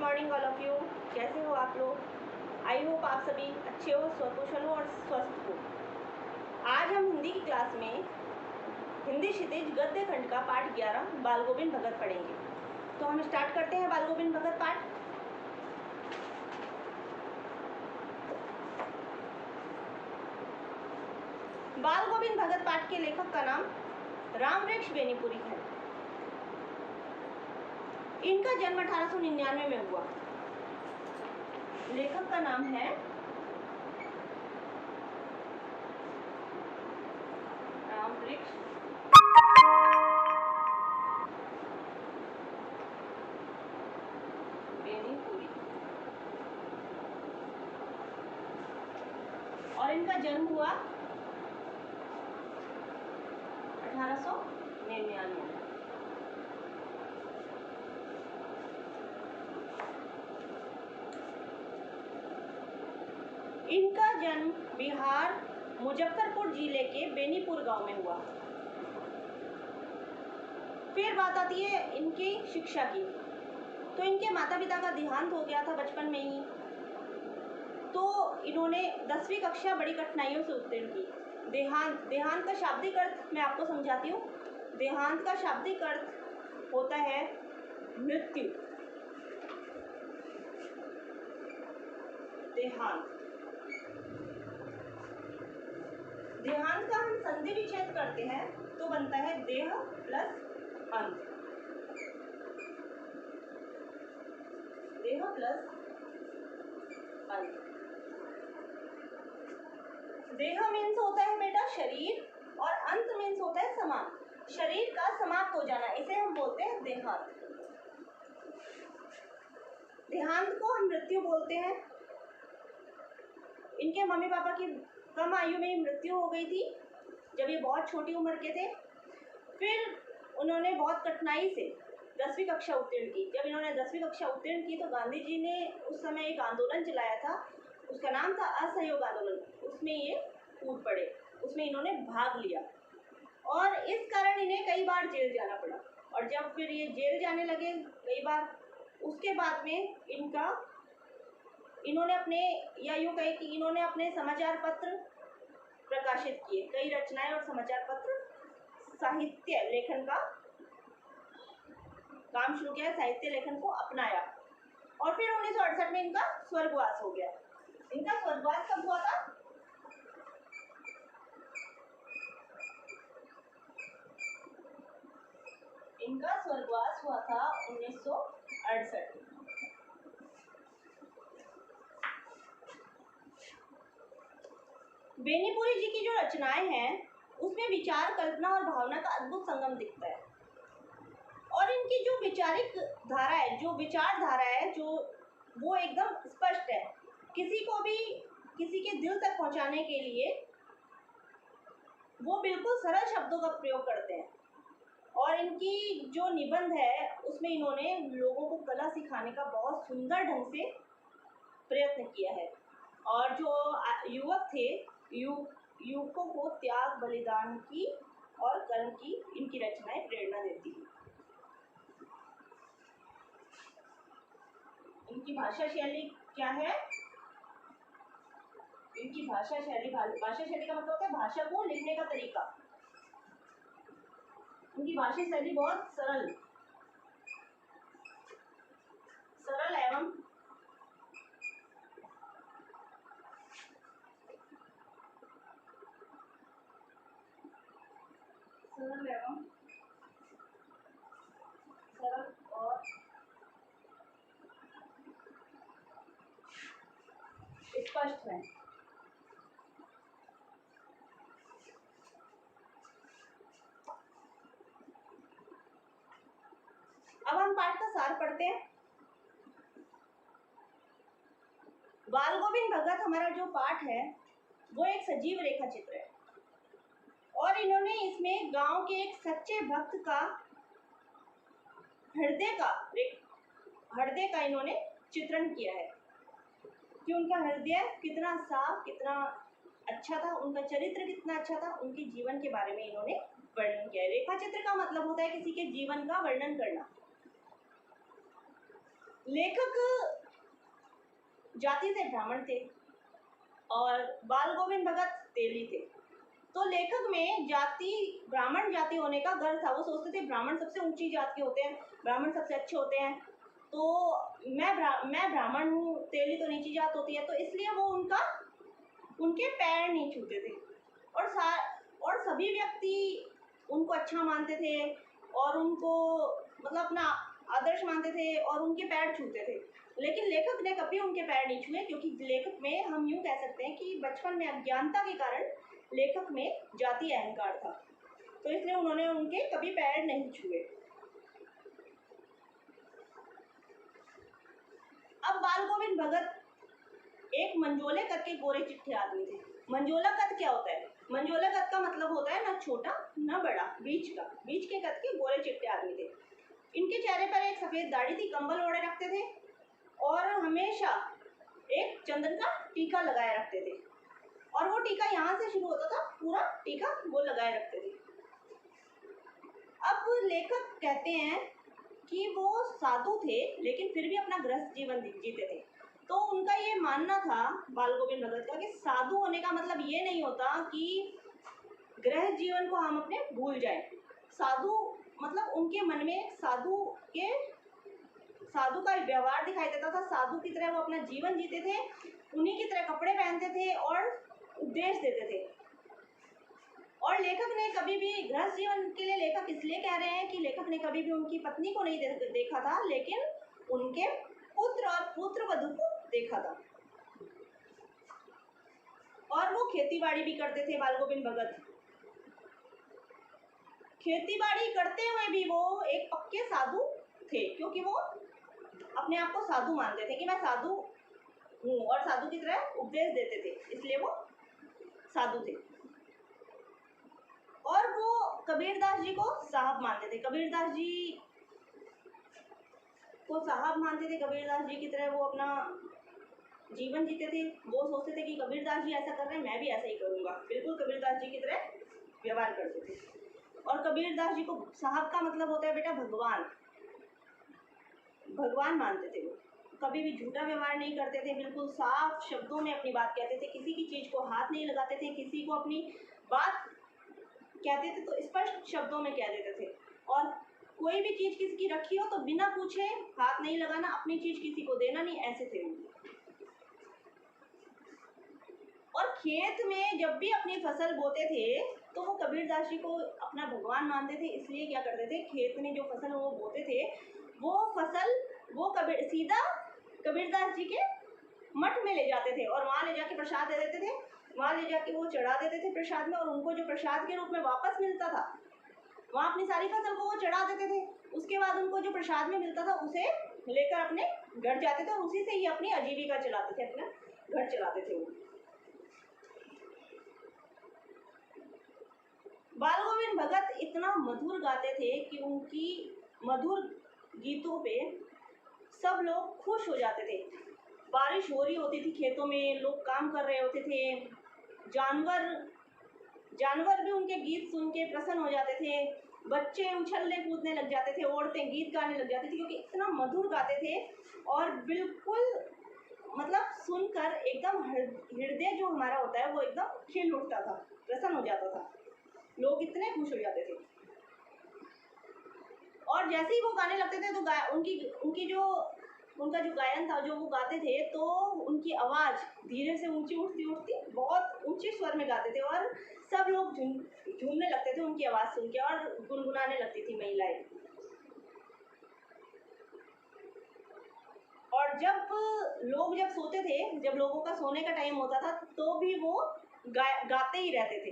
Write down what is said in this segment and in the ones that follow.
Morning all of you. कैसे हो आप लोग? आई होप आप सभी अच्छे हो, स्वकुशल हो और स्वस्थ हो। आज हम हिंदी की क्लास में हिंदी क्षितिज गद्य खंड का पाठ 11 बाल गोविंद भगत पढ़ेंगे। तो हम स्टार्ट करते हैं बाल गोविंद भगत पाठ। बाल गोविंद भगत पाठ के लेखक का नाम रामवृक्ष बेनीपुरी है। इनका जन्म 1899 में हुआ। लेखक का नाम है रामवृक्ष बेनीपुरी और इनका जन्म हुआ 1899 में। इनका जन्म बिहार मुजफ्फरपुर जिले के बेनीपुर गांव में हुआ। फिर बात आती है इनकी शिक्षा की। तो इनके माता पिता का देहांत हो गया था बचपन में ही। तो इन्होंने 10वीं कक्षा बड़ी कठिनाइयों से उत्तीर्ण की। देहांत का शाब्दिक अर्थ मैं आपको समझाती हूँ। देहांत का शाब्दिक अर्थ होता है मृत्यु। देहांत का हम संधि विच्छेद करते हैं तो बनता है देह प्लस अंत। देह प्लस अंत। देह मीन्स होता है बेटा शरीर और अंत मीन्स होता है समाप्त। शरीर का समाप्त हो जाना, इसे हम बोलते हैं देहांत। देहांत को हम मृत्यु बोलते हैं। इनके मम्मी पापा की कम आयु में मृत्यु हो गई थी जब ये बहुत छोटी उम्र के थे। फिर उन्होंने बहुत कठिनाई से 10वीं कक्षा उत्तीर्ण की। जब इन्होंने 10वीं कक्षा उत्तीर्ण की तो गांधी जी ने उस समय एक आंदोलन चलाया था, उसका नाम था असहयोग आंदोलन। उसमें ये कूद पड़े, उसमें इन्होंने भाग लिया और इस कारण इन्हें कई बार जेल जाना पड़ा। और जब फिर ये जेल जाने लगे कई बार, उसके बाद में इन्होंने अपने, या यूँ कहे कि इन्होंने अपने समाचार पत्र प्रकाशित किए, कई रचनाएं और समाचार पत्र, साहित्य लेखन का काम शुरू किया, साहित्य लेखन को अपनाया। और फिर 1968 में इनका स्वर्गवास हो गया। इनका स्वर्गवास कब हुआ था? इनका स्वर्गवास हुआ था 1968। बेनीपुरी जी की जो रचनाएं हैं उसमें विचार, कल्पना और भावना का अद्भुत संगम दिखता है। और इनकी जो विचारिक धारा है, जो विचारधारा है, जो वो एकदम स्पष्ट है। किसी को भी किसी के दिल तक पहुंचाने के लिए वो बिल्कुल सरल शब्दों का प्रयोग करते हैं। और इनकी जो निबंध है उसमें इन्होंने लोगों को कला सिखाने का बहुत सुंदर ढंग से प्रयत्न किया है। और जो युवक थे, युवकों को त्याग, बलिदान की और कर्म की इनकी रचनाएं प्रेरणा देती हैं। इनकी भाषा शैली क्या है? इनकी भाषा शैली का मतलब होता है भाषा को लिखने का तरीका। इनकी भाषा शैली बहुत सरल एवं सरल और स्पष्ट है। अब हम पाठ का सार पढ़ते हैं। बाल गोविंद भगत हमारा जो पाठ है वो एक सजीव रेखा चित्र है। और इन्होंने इसमें गांव के एक सच्चे भक्त का हृदय का इन्होंने चित्रण किया है कि उनका हृदय कितना साफ, कितना अच्छा था, उनका चरित्र कितना अच्छा था, उनके जीवन के बारे में इन्होंने वर्णन किया है। रेखा चित्र का मतलब होता है किसी के जीवन का वर्णन करना। लेखक जाति से ब्राह्मण थे और बाल गोविंद भगत तेली थे। तो लेखक में जाति ब्राह्मण जाति होने का गर्व था। वो सोचते थे ब्राह्मण सबसे ऊंची जात के होते हैं, ब्राह्मण सबसे अच्छे होते हैं, तो मैं ब्राह्मण हूँ, तेली तो नीची जात होती है, तो इसलिए वो उनके पैर नहीं छूते थे। और सभी व्यक्ति उनको अच्छा मानते थे और उनको मतलब अपना आदर्श मानते थे और उनके पैर छूते थे। लेकिन लेखक ने कभी उनके पैर नहीं छुए, क्योंकि लेखक में हम यूँ कह सकते हैं कि बचपन में अज्ञानता के कारण लेखक में जाति अहंकार था, तो इसलिए उन्होंने उनके कभी पैर नहीं छुए। अब बाल गोविंद भगत एक मंजोले कद के गोरे चिट्ठे आदमी थे। मंजोला कद क्या होता है? मंजोला कद का मतलब होता है ना छोटा ना बड़ा, बीच के कद के गोरे चिट्टे आदमी थे। इनके चेहरे पर एक सफेद दाढ़ी थी, कंबल ओढ़े रखते थे और हमेशा एक चंदन का टीका लगाए रखते थे, और वो टीका यहाँ से शुरू होता था, पूरा टीका वो लगाए रखते थे। अब लेखक कहते हैं कि वो साधु थे लेकिन फिर भी अपना गृहस्थ जीवन जीते थे। तो उनका ये मानना था बाल गोविंद भगत का कि साधु होने का मतलब ये नहीं होता कि गृहस्थ जीवन को हम अपने भूल जाएं। साधु मतलब उनके मन में साधु का व्यवहार दिखाई देता था, साधु की तरह वो अपना जीवन जीते थे, उन्हीं की तरह कपड़े पहनते थे और उपदेश देते थे। और लेखक ने कभी भी गृहस्थ जीवन के लिए लेखक इसलिए कह रहे हैं कि लेखक ने कभी भी उनकी पत्नी को नहीं देखा था, लेकिन उनके पुत्र और पुत्रवधू को देखा था। और वो खेतीबाड़ी भी करते थे बाल गोविंद भगत। खेतीबाड़ी करते हुए भी वो एक पक्के साधु थे, क्योंकि वो अपने आप को साधु मानते थे कि मैं साधु हूँ, और साधु की तरह उपदेश देते थे, इसलिए वो साधु थे। और वो कबीरदास जी को साहब मानते थे, कबीरदास जी को साहब मानते थे, कबीरदास जी की तरह वो अपना जीवन जीते थे। वो सोचते थे कि कबीरदास जी ऐसा कर रहे हैं, मैं भी ऐसा ही करूँगा, बिल्कुल कबीरदास जी की तरह व्यवहार करते थे। और कबीरदास जी को साहब का मतलब होता है बेटा भगवान मानते थे। वो कभी भी झूठा व्यवहार नहीं करते थे, बिल्कुल साफ शब्दों में अपनी बात कहते थे, किसी की चीज़ को हाथ नहीं लगाते थे, किसी को अपनी बात कहते थे तो स्पष्ट शब्दों में कह देते थे। और कोई भी चीज़ किसी की रखी हो तो बिना पूछे हाथ नहीं लगाना, अपनी चीज़ किसी को देना नहीं, ऐसे थे। और खेत में जब भी अपनी फसल बोते थे तो वो कबीरदास जी को अपना भगवान मानते थे, इसलिए क्या करते थे, खेत में जो फसल वो बोते थे वो फसल वो सीधा कबीरदास जी के मठ में ले जाते थे और वहाँ ले जाके प्रसाद दे देते थे, वहाँ ले जाके वो चढ़ा देते थे प्रसाद में, और उनको जो प्रसाद के रूप में वापस मिलता था वहाँ अपनी सारी फसल को वो चढ़ा देते थे। उसके बाद उनको जो प्रसाद में मिलता था उसे लेकर अपने घर जाते थे और उसी से ही अपनी आजीविका चलाते थे, अपना घर चलाते थे। वो बाल गोविंद भगत इतना मधुर गाते थे कि उनकी मधुर गीतों पे सब लोग खुश हो जाते थे। बारिश हो रही होती थी खेतों में, लोग काम कर रहे होते थे, जानवर भी उनके गीत सुन के प्रसन्न हो जाते थे, बच्चे उछलने कूदने लग जाते थे, औरतें गीत गाने लग जाती थी, क्योंकि इतना मधुर गाते थे। और बिल्कुल मतलब सुनकर एकदम हृदय जो हमारा होता है वो एकदम खिल उठता था, प्रसन्न हो जाता था, लोग इतने खुश हो जाते थे। और जैसे ही वो गाने लगते थे तो उनका जो गायन था, जो वो गाते थे, तो उनकी आवाज़ धीरे से ऊंची उठती बहुत ऊंचे स्वर में गाते थे और सब लोग झूमने लगते थे उनकी आवाज़ सुन के, और गुनगुनाने लगती थी महिलाएं। और जब सोते थे, जब लोगों का सोने का टाइम होता था तो भी वो गाते ही रहते थे।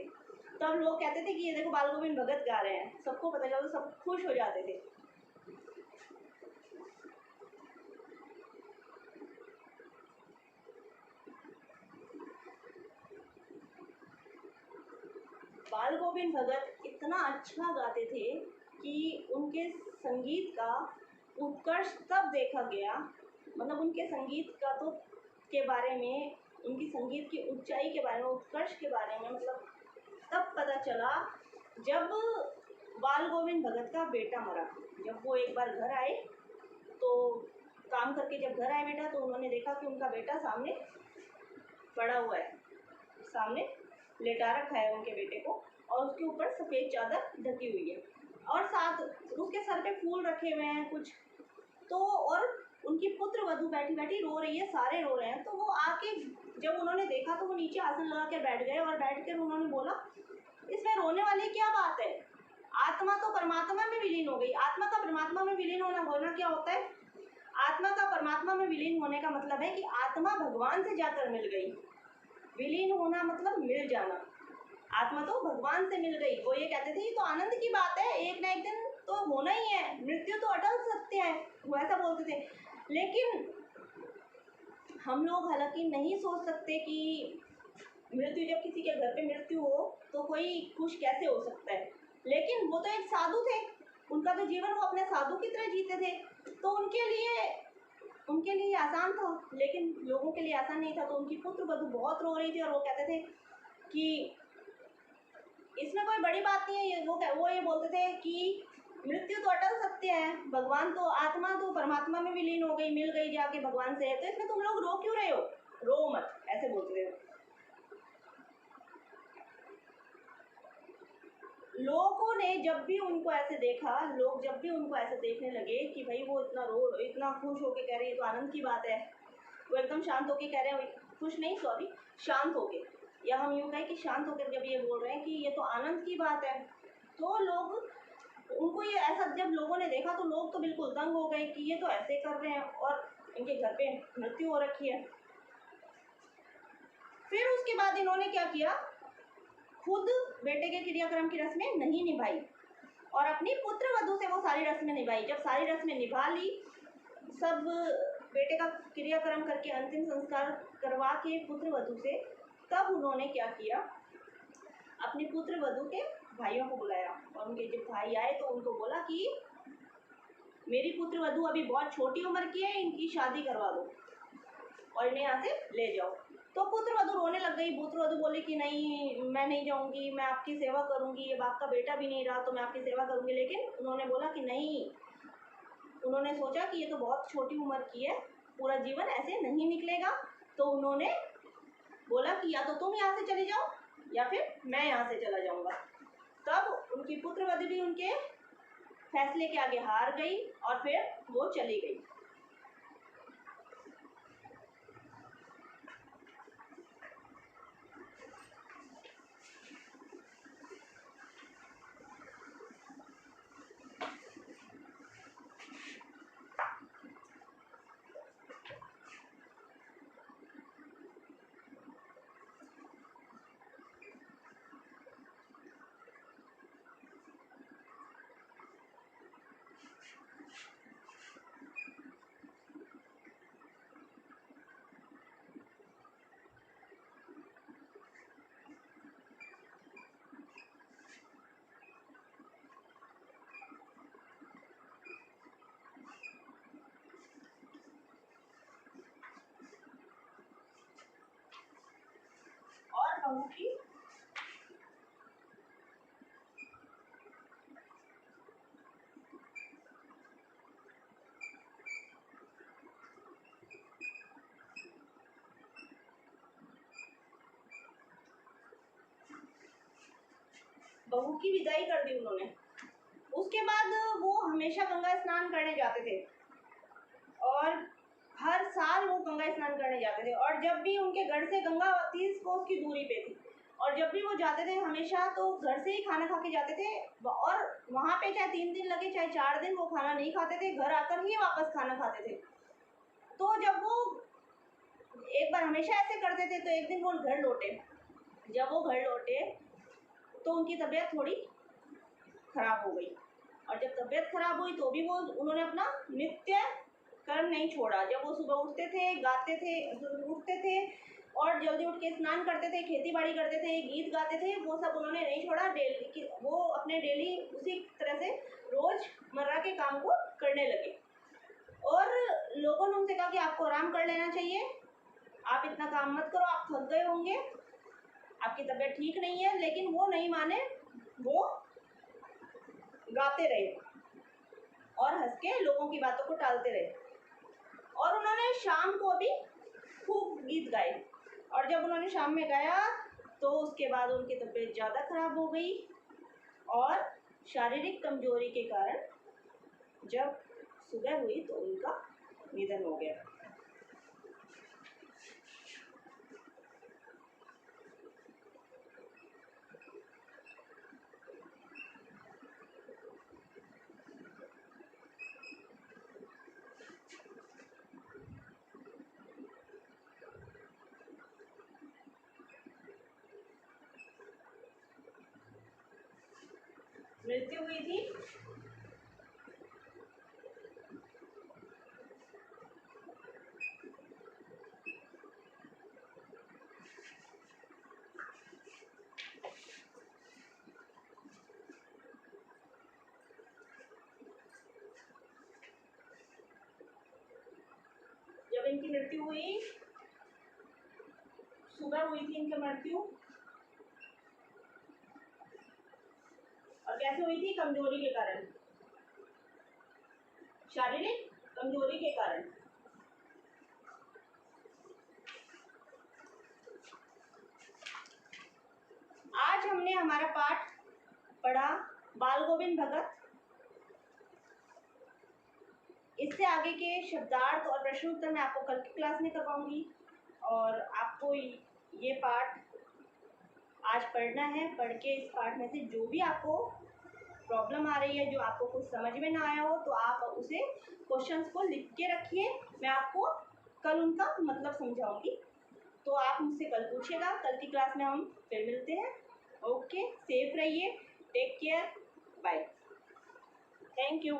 तब लोग कहते थे कि ये देखो बाल गोविंद भगत गा रहे हैं, सबको पता चला तो सब खुश हो जाते थे। बाल गोविंद भगत इतना अच्छा गाते थे कि उनके संगीत का उत्कर्ष तब देखा गया, मतलब उनके संगीत का तो के बारे में, उनकी संगीत की ऊंचाई के बारे में, उत्कर्ष के बारे में मतलब तब पता चला जब बाल गोविंद भगत का बेटा मरा। जब वो एक बार घर आए तो काम करके जब घर आए बेटा, तो उन्होंने देखा कि उनका बेटा सामने पड़ा हुआ है, सामने लेटा रखा है उनके बेटे को, और उसके ऊपर सफ़ेद चादर ढकी हुई है, और साथ उसके सर पे फूल रखे हुए हैं कुछ। तो और उनकी पुत्र वधू बैठी बैठी रो रही है, सारे रो रहे हैं। तो वो आके जब उन्होंने देखा तो वो नीचे आसन लगा कर बैठ गए, और बैठ कर उन्होंने बोला, इसमें रोने वाली क्या बात है? आत्मा तो परमात्मा में विलीन हो गई। आत्मा का परमात्मा में विलीन होना क्या होता है? आत्मा का परमात्मा में विलीन होने का मतलब है कि आत्मा भगवान से जाकर मिल गई। विलीन होना मतलब मिल जाना। आत्मा तो भगवान से मिल गई। वो ये कहते थे ये तो आनंद की बात है, एक ना एक दिन तो होना ही है, मृत्यु तो अटल सत्य है, वो ऐसा बोलते थे। लेकिन हम लोग हालांकि नहीं सोच सकते कि मृत्यु, जब किसी के घर पे मृत्यु हो तो कोई खुश कैसे हो सकता है। लेकिन वो तो एक साधु थे, उनका तो जीवन वो अपने साधु की तरह जीते थे, तो उनके लिए आसान था, लेकिन लोगों के लिए आसान नहीं था। तो उनकी पुत्र वधू बहुत रो रही थी, और वो कहते थे कि इसमें कोई बड़ी बात नहीं है। वो ये बोलते थे कि मृत्यु तो अटल सत्य है, भगवान तो, आत्मा तो परमात्मा में विलीन हो गई, मिल गई जाके भगवान से, तो इसमें तुम लोग रो क्यों रहे हो? रो मत, ऐसे बोलते थे। लोगों ने जब भी उनको ऐसे देखा, लोग जब भी उनको ऐसे देखने लगे कि भाई वो इतना खुश होके कह रही है, तो आनंद की बात है, वो एकदम शांत होके कह रहे हैं, खुश नहीं सॉरी, शांत होके, या हम यूँ कहें कि शांत होकर जब ये बोल रहे हैं कि ये तो आनंद की बात है, तो लोग, उनको ये ऐसा जब लोगों ने देखा तो लोग तो बिल्कुल दंग हो गए कि ये तो ऐसे कर रहे हैं, और इनके घर पे मृत्यु हो रखी है। फिर उसके बाद इन्होंने क्या किया, खुद बेटे के क्रियाक्रम की रस्में नहीं निभाई, और अपनी पुत्र वधू से वो सारी रस्में निभाई। जब सारी रस्में निभा ली, सब बेटे का क्रियाक्रम करके अंतिम संस्कार करवा के पुत्र वधू से, तब उन्होंने क्या किया, अपनी पुत्र वधू के भाइयों को बुलाया, और उनके जब भाई आए तो उनको बोला कि मेरी पुत्र वधू अभी बहुत छोटी उम्र की है, इनकी शादी करवा दो और इन्हें यहाँ से ले जाओ। तो पुत्र वधू रोने लग गई। पुत्र वधू बोली कि नहीं, मैं नहीं जाऊँगी, मैं आपकी सेवा करूँगी, ये बाप का बेटा भी नहीं रहा तो मैं आपकी सेवा करूँगी। लेकिन उन्होंने बोला कि नहीं, उन्होंने सोचा कि ये तो बहुत छोटी उम्र की है, पूरा जीवन ऐसे नहीं निकलेगा। तो उन्होंने बोला कि या तो तुम यहाँ से चले जाओ या फिर मैं यहाँ से चला जाऊँगा। तब उनकी पुत्रवधू भी उनके फैसले के आगे हार गई, और फिर वो चली गई। और बहू की विदाई कर दी उन्होंने। उसके बाद वो हमेशा गंगा स्नान करने जाते थे, और हर साल वो गंगा स्नान करने जाते थे। और जब भी उनके घर से गंगा 30 कोस की दूरी पे थी, और जब भी वो जाते थे हमेशा तो घर से ही खाना खा के जाते थे, और वहाँ पे चाहे 3 दिन लगे चाहे 4 दिन, वो खाना नहीं खाते थे, घर आकर ही वापस खाना खाते थे। तो जब वो एक बार हमेशा ऐसे करते थे, तो एक दिन वो घर लौटे। जब वो घर लौटे तो उनकी तबीयत थोड़ी खराब हो गई, और जब तबीयत खराब हुई तो भी वो उन्होंने अपना नित्य कर्म नहीं छोड़ा। जब वो सुबह उठते थे, गाते थे, उठते थे और जल्दी उठ के स्नान करते थे, खेती बाड़ी करते थे, गीत गाते थे, वो सब उन्होंने नहीं छोड़ा। डेली वो अपने डेली उसी तरह से रोजमर्रा के काम को करने लगे। और लोगों ने उनसे कहा कि आपको आराम कर लेना चाहिए, आप इतना काम मत करो, आप थक गए होंगे, आपकी तबीयत ठीक नहीं है। लेकिन वो नहीं माने, वो गाते रहे और हंस के लोगों की बातों को टालते रहे। और उन्होंने शाम को भी खूब गीत गाए, और जब उन्होंने शाम में गाया तो उसके बाद उनकी तबीयत ज़्यादा खराब हो गई, और शारीरिक कमजोरी के कारण जब सुबह हुई तो उनका निधन हो गया। मृत्यु हुई थी जब इनकी मृत्यु हुई, सुबह हुई थी इनकी मृत्यु, और कैसे हुई थी? कमजोरी के कारण, शारीरिक कमजोरी के कारण। आज हमने हमारा पाठ पढ़ा बाल गोविंद भगत। इससे आगे के शब्दार्थ और प्रश्न उत्तर मैं आपको कल की क्लास में करवाऊंगी, और आपको ये पाठ आज पढ़ना है। पढ़ के इस पाठ में से जो भी आपको प्रॉब्लम आ रही है, जो आपको कुछ समझ में ना आया हो, तो आप उसे क्वेश्चंस को लिख के रखिए। मैं आपको कल उनका मतलब समझाऊंगी, तो आप मुझसे कल पूछिएगा। कल की क्लास में हम फिर मिलते हैं। ओके, सेफ रहिए, take care, bye, thank you.